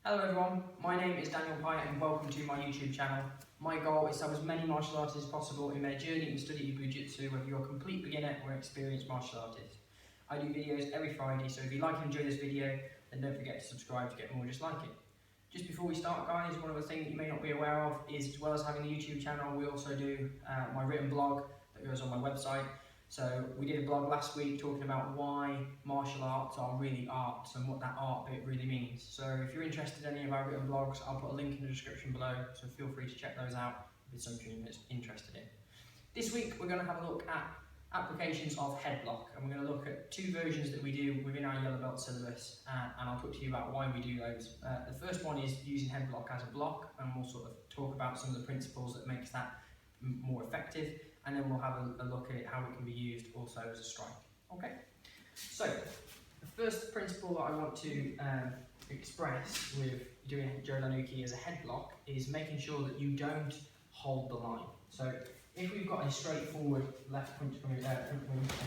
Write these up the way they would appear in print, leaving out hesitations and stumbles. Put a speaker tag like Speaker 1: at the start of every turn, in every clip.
Speaker 1: Hello everyone, my name is Daniel Pyatt and welcome to my YouTube channel. My goal is to help as many martial artists as possible in their journey in study of Jiu-Jitsu, whether you're a complete beginner or an experienced martial artist. I do videos every Friday, so if you like and enjoy this video, then don't forget to subscribe to get more just like it. Just before we start guys, one other thing that you may not be aware of is, as well as having the YouTube channel, we also do my written blog that goes on my website. So we did a blog last week talking about why martial arts are really arts and what that art bit really means. So if you're interested in any of our written blogs, I'll put a link in the description below, so feel free to check those out if it's something you're interested in. This week we're going to have a look at applications of headlock, and we're going to look at two versions that we do within our yellow belt syllabus, and I'll talk to you about why we do those. The first one is using headlock as a block, and we'll sort of talk about some of the principles that makes that more effective, and then we'll have a look at how it can be used also as a strike. Okay, so the first principle that I want to express with doing Jodan Uke as a headlock is making sure that you don't hold the line. So if we've got a straightforward left punch from the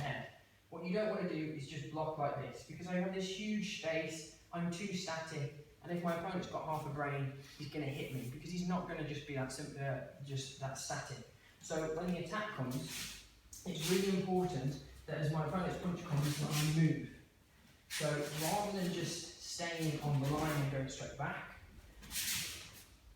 Speaker 1: head, what you don't want to do is just block like this, because I have this huge space, I'm too static, and if my opponent's got half a brain, he's going to hit me, because he's not going to just be that simple, just that static. So when the attack comes, it's really important that as my opponent's punch comes, that I move. So rather than just staying on the line and going straight back,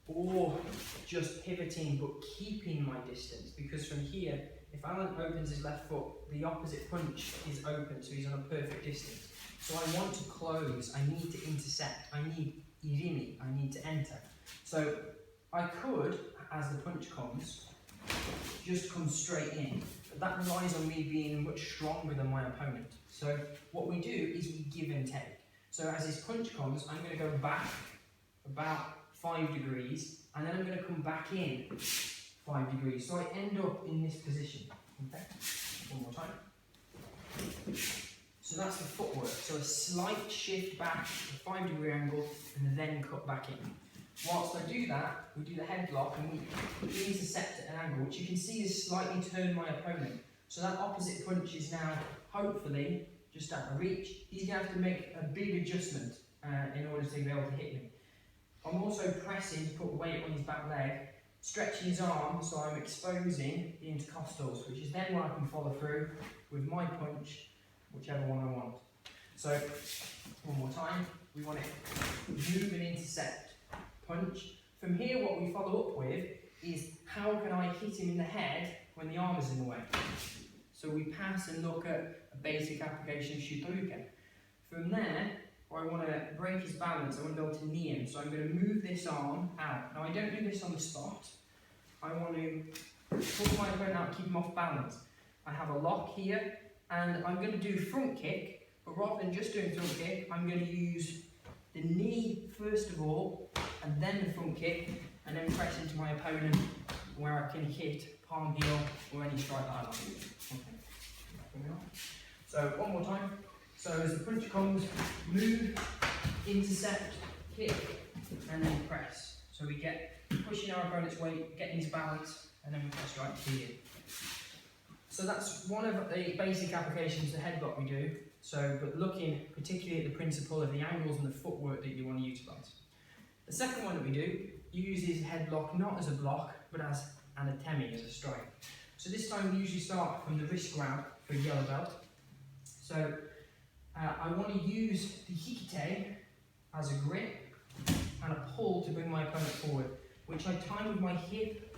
Speaker 1: or just pivoting but keeping my distance, because from here, if Alan opens his left foot, the opposite punch is open, so he's on a perfect distance. So I want to close, I need to intercept, I need irimi, I need to enter. So I could, as the punch comes, just come straight in, but that relies on me being much stronger than my opponent. So what we do is we give and take. So as his punch comes, I'm going to go back about 5 degrees, and then I'm going to come back in 5 degrees. So I end up in this position. Okay, one more time. So that's the footwork. So a slight shift back, a 5-degree angle, and then cut back in. Whilst I do that, we do the headlock and we intercept at an angle, which you can see is slightly turned my opponent. So that opposite punch is now, hopefully, just out of reach. He's going to have to make a big adjustment in order to be able to hit me. I'm also pressing to put weight on his back leg, stretching his arm so I'm exposing the intercostals, which is then when I can follow through with my punch, whichever one I want. So, one more time, we want to move and intercept. Punch. From here, what we follow up with is how can I hit him in the head when the arm is in the way. So we pass and look at a basic application of shuto. From there, I want to break his balance, I want to be able to knee him, so I'm going to move this arm out. Now I don't do this on the spot, I want to pull my opponent out, keep him off balance. I have a lock here, and I'm going to do front kick, but rather than just doing front kick, I'm going to use the knee first of all, and then the front kick, and then press into my opponent where I can hit palm heel or any strike that I like. Okay. So one more time. So as the punch comes, move, intercept, kick, and then press. So we get pushing our opponent's weight, getting his balance, and then we press right to here. So that's one of the basic applications of headlock we do. So, but looking particularly at the principle of the angles and the footwork that you want to utilise. The second one that we do uses headlock not as a block, but as an atemi, as a strike. So this time we usually start from the wrist grab for a yellow belt. So I want to use the hikite as a grip and a pull to bring my opponent forward, which I time with my hip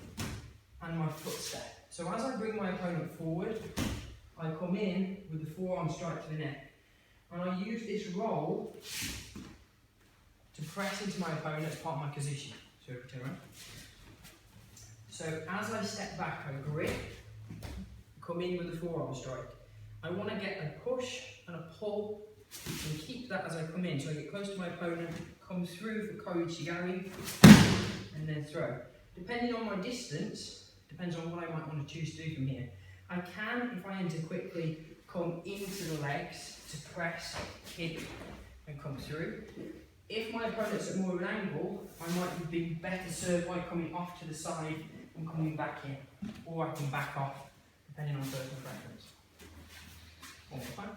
Speaker 1: and my footstep. So as I bring my opponent forward, I come in with the forearm strike to the neck, and I use this roll to press into my opponent as part of my position. So turn around. So as I step back, I grip, come in with the forearm strike. I want to get a push and a pull, and keep that as I come in. So I get close to my opponent, come through for koichigari, and then throw. Depending on my distance, depends on what I might want to choose to do from here. I can, if I enter quickly, come into the legs to press, kick, and come through. If my opponent's at more of an angle, I might be better served by coming off to the side and coming back in. Or I can back off, depending on personal preference. One more time.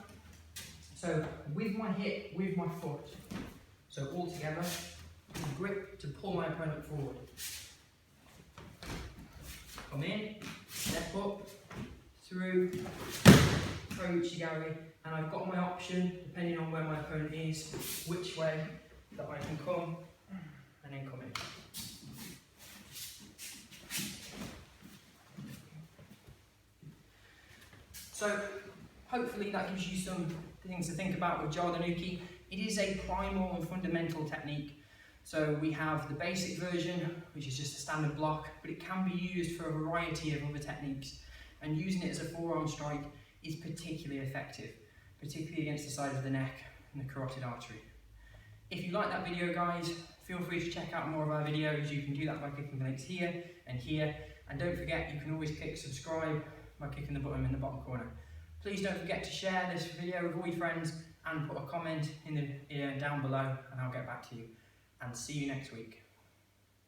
Speaker 1: So with my hip, with my foot. So all together, grip to pull my opponent forward. Come in, step up, through, maegeri, and I've got my option, depending on where my opponent is, which way that I can come, and then come in. So, hopefully that gives you some things to think about with Jodan Uke. It is a primal and fundamental technique. So we have the basic version, which is just a standard block, but it can be used for a variety of other techniques. And using it as a forearm strike is particularly effective, particularly against the side of the neck and the carotid artery. If you like that video, guys, feel free to check out more of our videos. You can do that by clicking the links here and here. And don't forget, you can always click subscribe by clicking the button in the bottom corner. Please don't forget to share this video with all your friends and put a comment in the down below, and I'll get back to you. And see you next week.